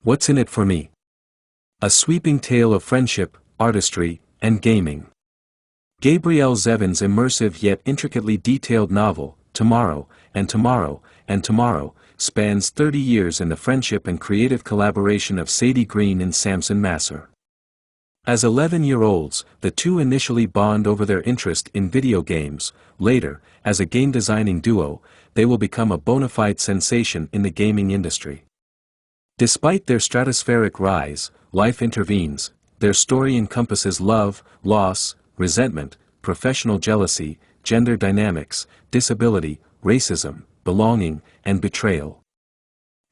What's in it for me? A sweeping tale of friendship, artistry, and gaming. Gabrielle Zevin's immersive yet intricately detailed novel, Tomorrow, and Tomorrow, and Tomorrow, spans 30 years in the friendship and creative collaboration of Sadie Green and Samson Masser. As 11-year-olds, the two initially bond over their interest in video games. Later, as a game-designing duo, they will become a bona fide sensation in the gaming industry. Despite their stratospheric rise, life intervenes. Their story encompasses love, loss, resentment, professional jealousy, gender dynamics, disability, racism, belonging, and betrayal.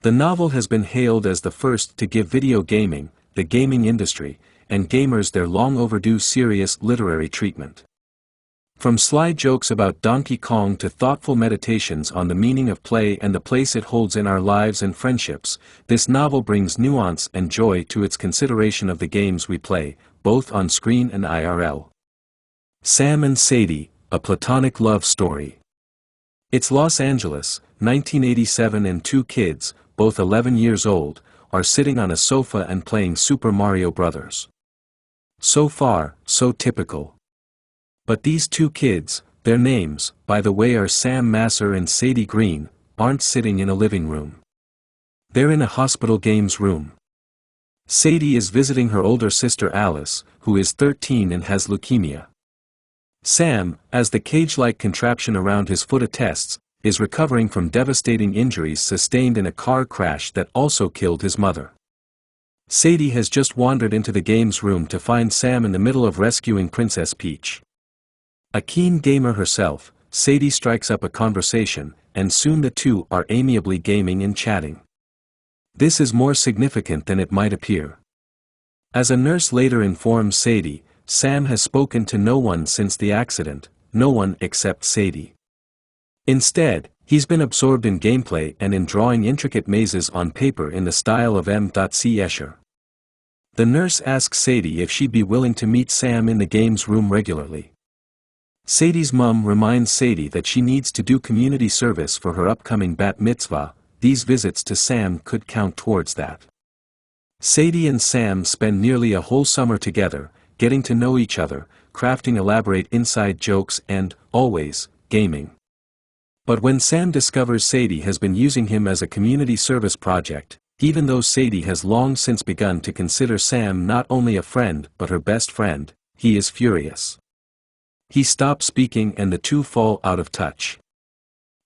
The novel has been hailed as the first to give video gaming, the gaming industry, and gamers their long-overdue serious literary treatment. From sly jokes about Donkey Kong to thoughtful meditations on the meaning of play and the place it holds in our lives and friendships, this novel brings nuance and joy to its consideration of the games we play, both on screen and IRL. Sam and Sadie, a platonic love story. It's Los Angeles, 1987, and two kids, both 11 years old, are sitting on a sofa and playing Super Mario Bros. So far, so typical. But these two kids, their names, by the way, are Sam Masser and Sadie Green, aren't sitting in a living room. They're in a hospital games room. Sadie is visiting her older sister Alice, who is 13 and has leukemia. Sam, as the cage-like contraption around his foot attests, is recovering from devastating injuries sustained in a car crash that also killed his mother. Sadie has just wandered into the games room to find Sam in the middle of rescuing Princess Peach. A keen gamer herself, Sadie strikes up a conversation, and soon the two are amiably gaming and chatting. This is more significant than it might appear. As a nurse later informs Sadie, Sam has spoken to no one since the accident, no one except Sadie. Instead, he's been absorbed in gameplay and in drawing intricate mazes on paper in the style of M.C. Escher. The nurse asks Sadie if she'd be willing to meet Sam in the games room regularly. Sadie's mum reminds Sadie that she needs to do community service for her upcoming bat mitzvah. These visits to Sam could count towards that. Sadie and Sam spend nearly a whole summer together, getting to know each other, crafting elaborate inside jokes and, always, gaming. But when Sam discovers Sadie has been using him as a community service project, even though Sadie has long since begun to consider Sam not only a friend but her best friend, he is furious. He stops speaking and the two fall out of touch.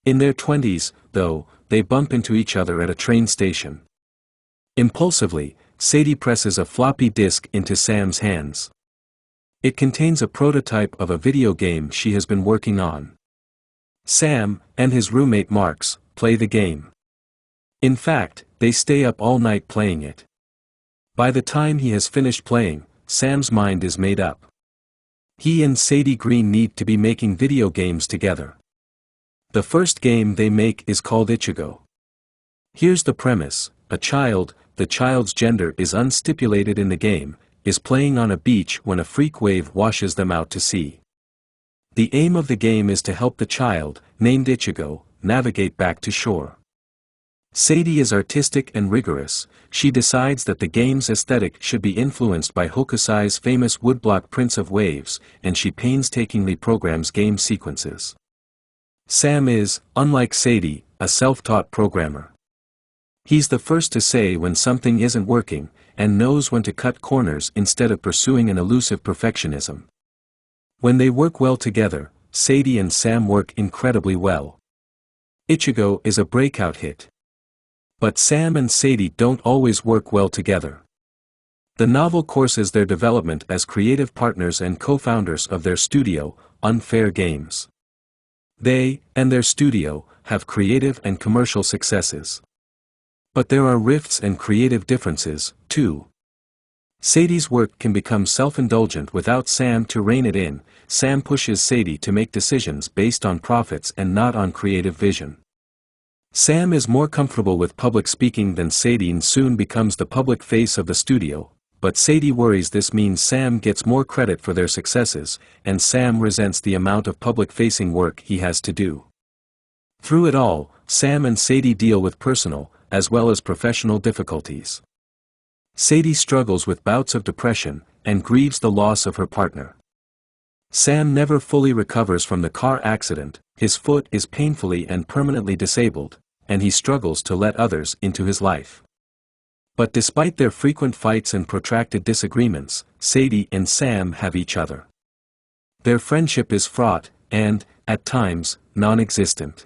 In their 20s, though, they bump into each other at a train station. Impulsively, Sadie presses a floppy disk into Sam's hands. It contains a prototype of a video game she has been working on. Sam, and his roommate Marks, play the game. In fact, they stay up all night playing it. By the time he has finished playing, Sam's mind is made up. He and Sadie Green need to be making video games together. The first game they make is called Ichigo. Here's the premise: a child, the child's gender is unstipulated in the game, is playing on a beach when a freak wave washes them out to sea. The aim of the game is to help the child, named Ichigo, navigate back to shore. Sadie is artistic and rigorous. She decides that the game's aesthetic should be influenced by Hokusai's famous woodblock Prince of Waves, and she painstakingly programs game sequences. Sam is, unlike Sadie, a self-taught programmer. He's the first to say when something isn't working, and knows when to cut corners instead of pursuing an elusive perfectionism. When they work well together, Sadie and Sam work incredibly well. Ichigo is a breakout hit. But Sam and Sadie don't always work well together. The novel courses their development as creative partners and co-founders of their studio, Unfair Games. They, and their studio, have creative and commercial successes. But there are rifts and creative differences, too. Sadie's work can become self-indulgent without Sam to rein it in. Sam pushes Sadie to make decisions based on profits and not on creative vision. Sam is more comfortable with public speaking than Sadie and soon becomes the public face of the studio, but Sadie worries this means Sam gets more credit for their successes, and Sam resents the amount of public-facing work he has to do. Through it all, Sam and Sadie deal with personal, as well as professional difficulties. Sadie struggles with bouts of depression, and grieves the loss of her partner. Sam never fully recovers from the car accident, his foot is painfully and permanently disabled, and he struggles to let others into his life. But despite their frequent fights and protracted disagreements, Sadie and Sam have each other. Their friendship is fraught, and, at times, non-existent.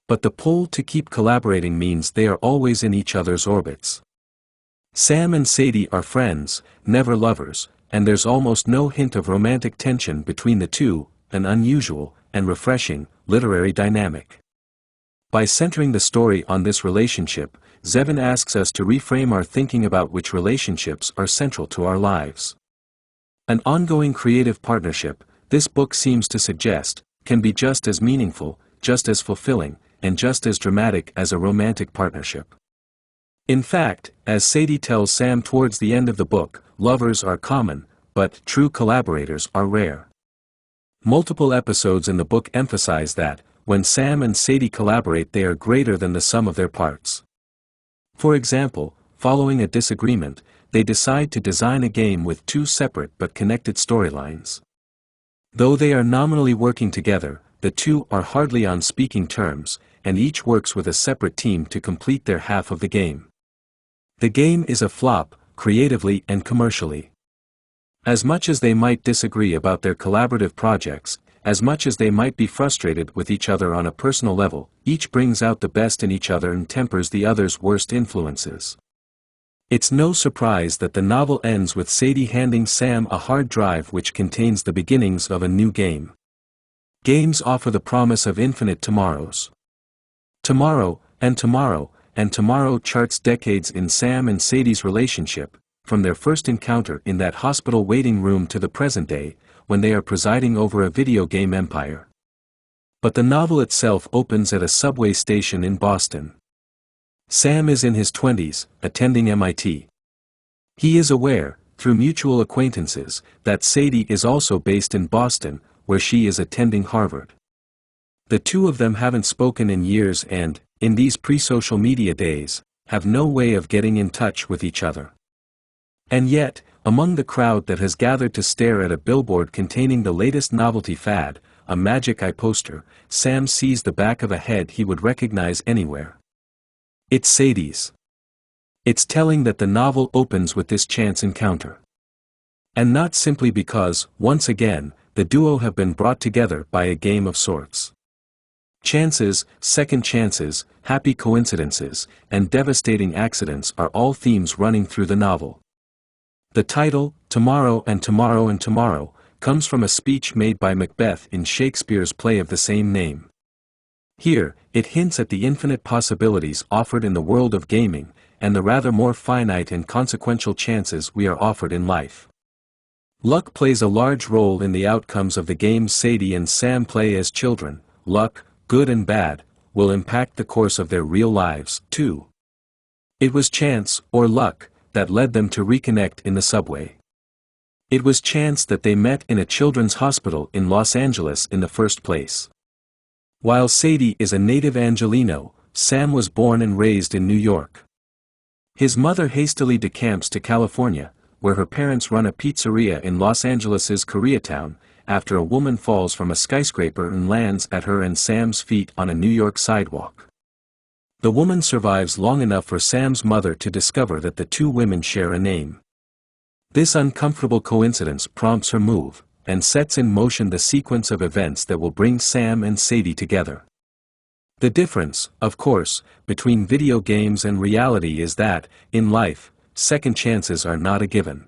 But the pull to keep collaborating means they are always in each other's orbits. Sam and Sadie are friends, never lovers, and there's almost no hint of romantic tension between the two, an unusual, and refreshing, literary dynamic. By centering the story on this relationship, Zevin asks us to reframe our thinking about which relationships are central to our lives. An ongoing creative partnership, this book seems to suggest, can be just as meaningful, just as fulfilling, and just as dramatic as a romantic partnership. In fact, as Sadie tells Sam towards the end of the book, lovers are common, but true collaborators are rare. Multiple episodes in the book emphasize that, when Sam and Sadie collaborate, they are greater than the sum of their parts. For example, following a disagreement, they decide to design a game with two separate but connected storylines. Though they are nominally working together, the two are hardly on speaking terms, and each works with a separate team to complete their half of the game. The game is a flop, creatively and commercially. As much as they might disagree about their collaborative projects, as much as they might be frustrated with each other on a personal level, each brings out the best in each other and tempers the other's worst influences. It's no surprise that the novel ends with Sadie handing Sam a hard drive which contains the beginnings of a new game. Games offer the promise of infinite tomorrows. Tomorrow, and tomorrow, and tomorrow charts decades in Sam and Sadie's relationship, from their first encounter in that hospital waiting room to the present day, when they are presiding over a video game empire. But the novel itself opens at a subway station in Boston. Sam is in his 20s, attending MIT. He is aware, through mutual acquaintances, that Sadie is also based in Boston, where she is attending Harvard. The two of them haven't spoken in years and, in these pre-social media days, have no way of getting in touch with each other. And yet, among the crowd that has gathered to stare at a billboard containing the latest novelty fad, a Magic Eye poster, Sam sees the back of a head he would recognize anywhere. It's Sadie's. It's telling that the novel opens with this chance encounter. And not simply because, once again, the duo have been brought together by a game of sorts. Chances, second chances, happy coincidences, and devastating accidents are all themes running through the novel. The title, Tomorrow and Tomorrow and Tomorrow, comes from a speech made by Macbeth in Shakespeare's play of the same name. Here, it hints at the infinite possibilities offered in the world of gaming, and the rather more finite and consequential chances we are offered in life. Luck plays a large role in the outcomes of the games Sadie and Sam play as children. Luck, good and bad, will impact the course of their real lives, too. It was chance, or luck, that led them to reconnect in the subway. It was chance that they met in a children's hospital in Los Angeles in the first place. While Sadie is a native Angelino, Sam was born and raised in New York. His mother hastily decamps to California, where her parents run a pizzeria in Los Angeles's Koreatown, after a woman falls from a skyscraper and lands at her and Sam's feet on a New York sidewalk. The woman survives long enough for Sam's mother to discover that the two women share a name. This uncomfortable coincidence prompts her move, and sets in motion the sequence of events that will bring Sam and Sadie together. The difference, of course, between video games and reality is that, in life, second chances are not a given.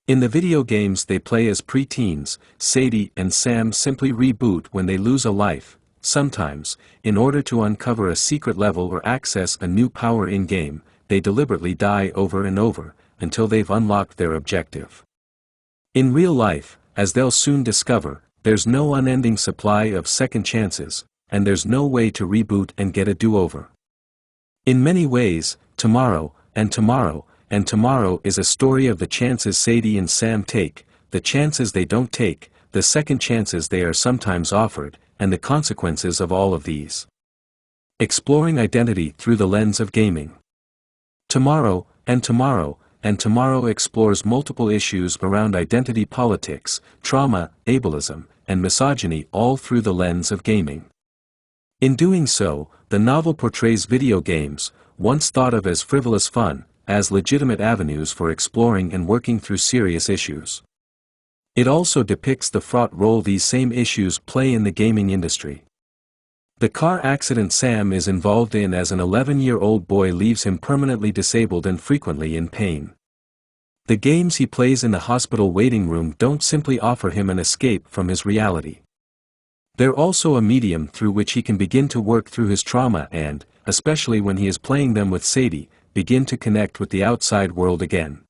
In the video games they play as pre-teens, Sadie and Sam simply reboot when they lose a life, sometimes, in order to uncover a secret level or access a new power in-game, they deliberately die over and over, until they've unlocked their objective. In real life, as they'll soon discover, there's no unending supply of second chances, and there's no way to reboot and get a do-over. In many ways, Tomorrow, and Tomorrow, and Tomorrow is a story of the chances Sadie and Sam take, the chances they don't take, the second chances they are sometimes offered, and the consequences of all of these. Exploring identity through the lens of gaming. Tomorrow, and Tomorrow, and Tomorrow explores multiple issues around identity politics, trauma, ableism, and misogyny all through the lens of gaming. In doing so, the novel portrays video games, once thought of as frivolous fun, as legitimate avenues for exploring and working through serious issues. It also depicts the fraught role these same issues play in the gaming industry. The car accident Sam is involved in as an 11-year-old boy leaves him permanently disabled and frequently in pain. The games he plays in the hospital waiting room don't simply offer him an escape from his reality. They're also a medium through which he can begin to work through his trauma and, especially when he is playing them with Sadie, begin to connect with the outside world again.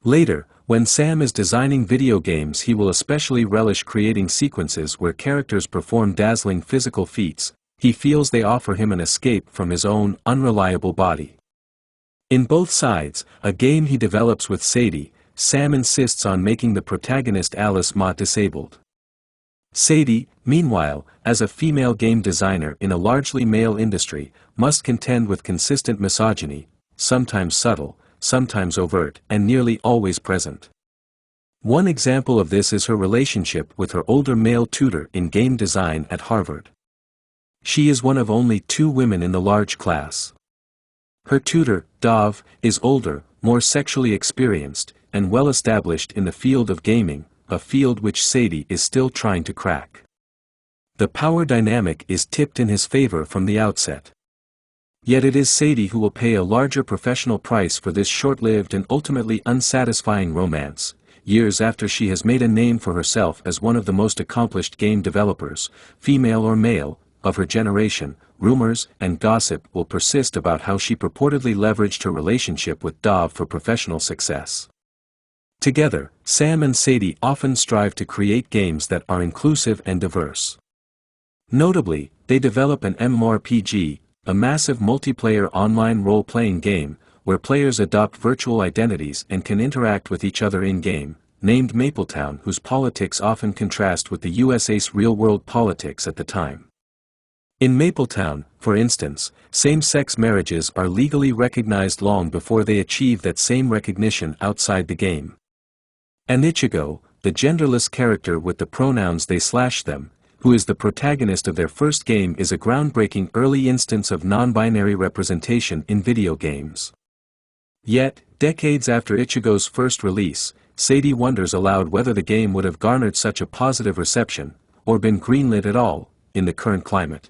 Later, when Sam is designing video games, he will especially relish creating sequences where characters perform dazzling physical feats. He feels they offer him an escape from his own unreliable body. In both sides, a game he develops with Sadie, Sam insists on making the protagonist Alice Mott disabled. Sadie, meanwhile, as a female game designer in a largely male industry, must contend with consistent misogyny, sometimes subtle, sometimes overt, and nearly always present. One example of this is her relationship with her older male tutor in game design at Harvard. She is one of only 2 women in the large class. Her tutor, Dov, is older, more sexually experienced, and well established in the field of gaming, a field which Sadie is still trying to crack. The power dynamic is tipped in his favor from the outset. Yet it is Sadie who will pay a larger professional price for this short-lived and ultimately unsatisfying romance, years after she has made a name for herself as one of the most accomplished game developers, female or male, of her generation. Rumors and gossip will persist about how she purportedly leveraged her relationship with Dov for professional success. Together, Sam and Sadie often strive to create games that are inclusive and diverse. Notably, they develop an MMORPG, a massive multiplayer online role-playing game, where players adopt virtual identities and can interact with each other in-game, named Mapletown, whose politics often contrast with the USA's real-world politics at the time. In Mapletown, for instance, same-sex marriages are legally recognized long before they achieve that same recognition outside the game. And Ichigo, the genderless character with the pronouns they/them, who is the protagonist of their first game, is a groundbreaking early instance of non-binary representation in video games. Yet, decades after Ichigo's first release, Sadie wonders aloud whether the game would have garnered such a positive reception, or been greenlit at all, in the current climate.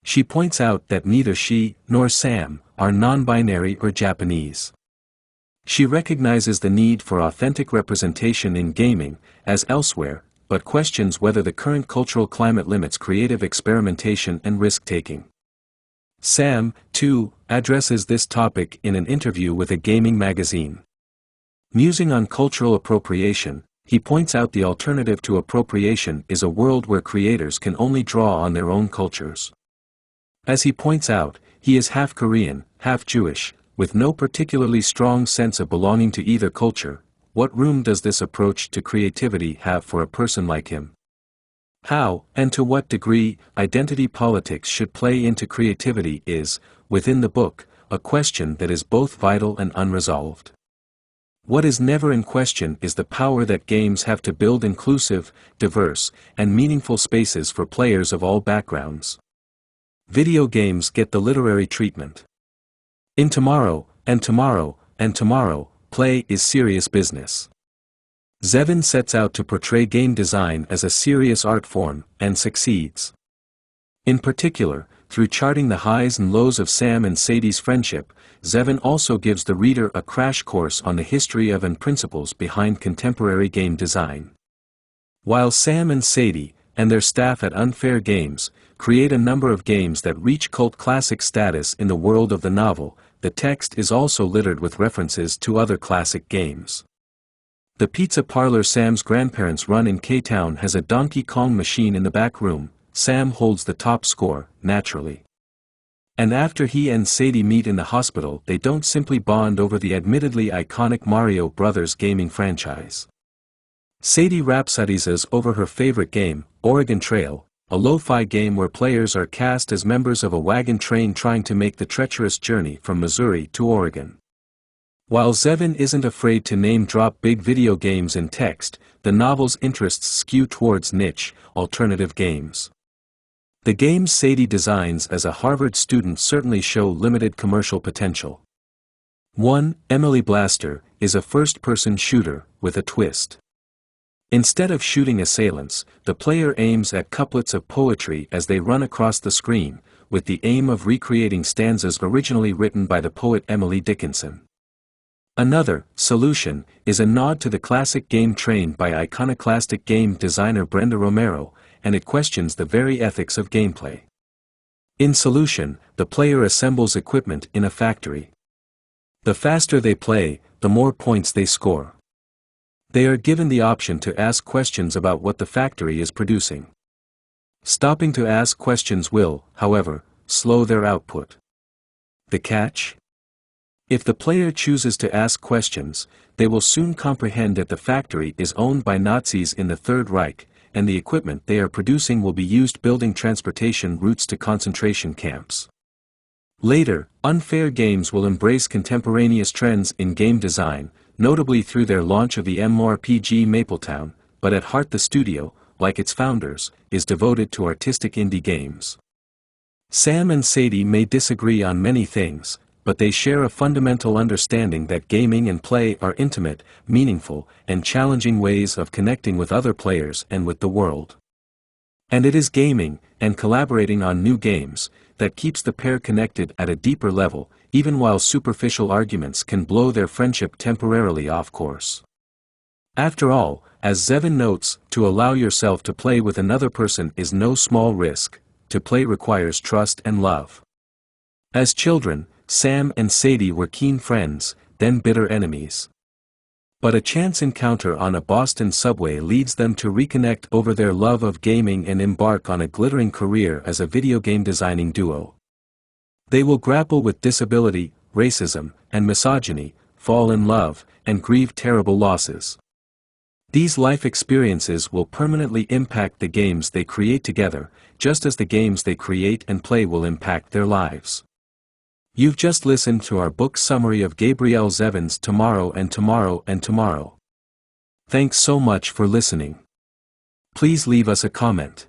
She points out that neither she nor Sam are non-binary or Japanese. She recognizes the need for authentic representation in gaming, as elsewhere, but questions whether the current cultural climate limits creative experimentation and risk-taking. Sam, too, addresses this topic in an interview with a gaming magazine. Musing on cultural appropriation, he points out the alternative to appropriation is a world where creators can only draw on their own cultures. As he points out, he is half Korean, half Jewish, with no particularly strong sense of belonging to either culture. What room does this approach to creativity have for a person like him? How, and to what degree, identity politics should play into creativity is, within the book, a question that is both vital and unresolved. What is never in question is the power that games have to build inclusive, diverse, and meaningful spaces for players of all backgrounds. Video games get the literary treatment. In Tomorrow, and Tomorrow, and Tomorrow, play is serious business. Zevin sets out to portray game design as a serious art form, and succeeds. In particular, through charting the highs and lows of Sam and Sadie's friendship, Zevin also gives the reader a crash course on the history of and principles behind contemporary game design. While Sam and Sadie, and their staff at Unfair Games, create a number of games that reach cult classic status in the world of the novel, the text is also littered with references to other classic games. The pizza parlor Sam's grandparents run in K-Town has a Donkey Kong machine in the back room. Sam holds the top score, naturally. And after he and Sadie meet in the hospital, they don't simply bond over the admittedly iconic Mario Brothers gaming franchise. Sadie rhapsodizes over her favorite game, Oregon Trail, a lo-fi game where players are cast as members of a wagon train trying to make the treacherous journey from Missouri to Oregon. While Zevin isn't afraid to name-drop big video games in text, the novel's interests skew towards niche, alternative games. The games Sadie designs as a Harvard student certainly show limited commercial potential. 1. Emily Blaster is a first-person shooter, with a twist. Instead of shooting assailants, the player aims at couplets of poetry as they run across the screen, with the aim of recreating stanzas originally written by the poet Emily Dickinson. Another, Solution, is a nod to the classic game trained by iconoclastic game designer Brenda Romero, and it questions the very ethics of gameplay. In Solution, the player assembles equipment in a factory. The faster they play, the more points they score. They are given the option to ask questions about what the factory is producing. Stopping to ask questions will, however, slow their output. The catch? If the player chooses to ask questions, they will soon comprehend that the factory is owned by Nazis in the Third Reich, and the equipment they are producing will be used building transportation routes to concentration camps. Later, Unfair Games will embrace contemporaneous trends in game design, notably through their launch of the MMORPG Mapletown, but at heart the studio, like its founders, is devoted to artistic indie games. Sam and Sadie may disagree on many things, but they share a fundamental understanding that gaming and play are intimate, meaningful, and challenging ways of connecting with other players and with the world. And it is gaming, and collaborating on new games, that keeps the pair connected at a deeper level, even while superficial arguments can blow their friendship temporarily off course. After all, as Zevin notes, to allow yourself to play with another person is no small risk. To play requires trust and love. As children, Sam and Sadie were keen friends, then bitter enemies. But a chance encounter on a Boston subway leads them to reconnect over their love of gaming and embark on a glittering career as a video game designing duo. They will grapple with disability, racism, and misogyny, fall in love, and grieve terrible losses. These life experiences will permanently impact the games they create together, just as the games they create and play will impact their lives. You've just listened to our book summary of Gabrielle Zevin's Tomorrow and Tomorrow and Tomorrow. Thanks so much for listening. Please leave us a comment.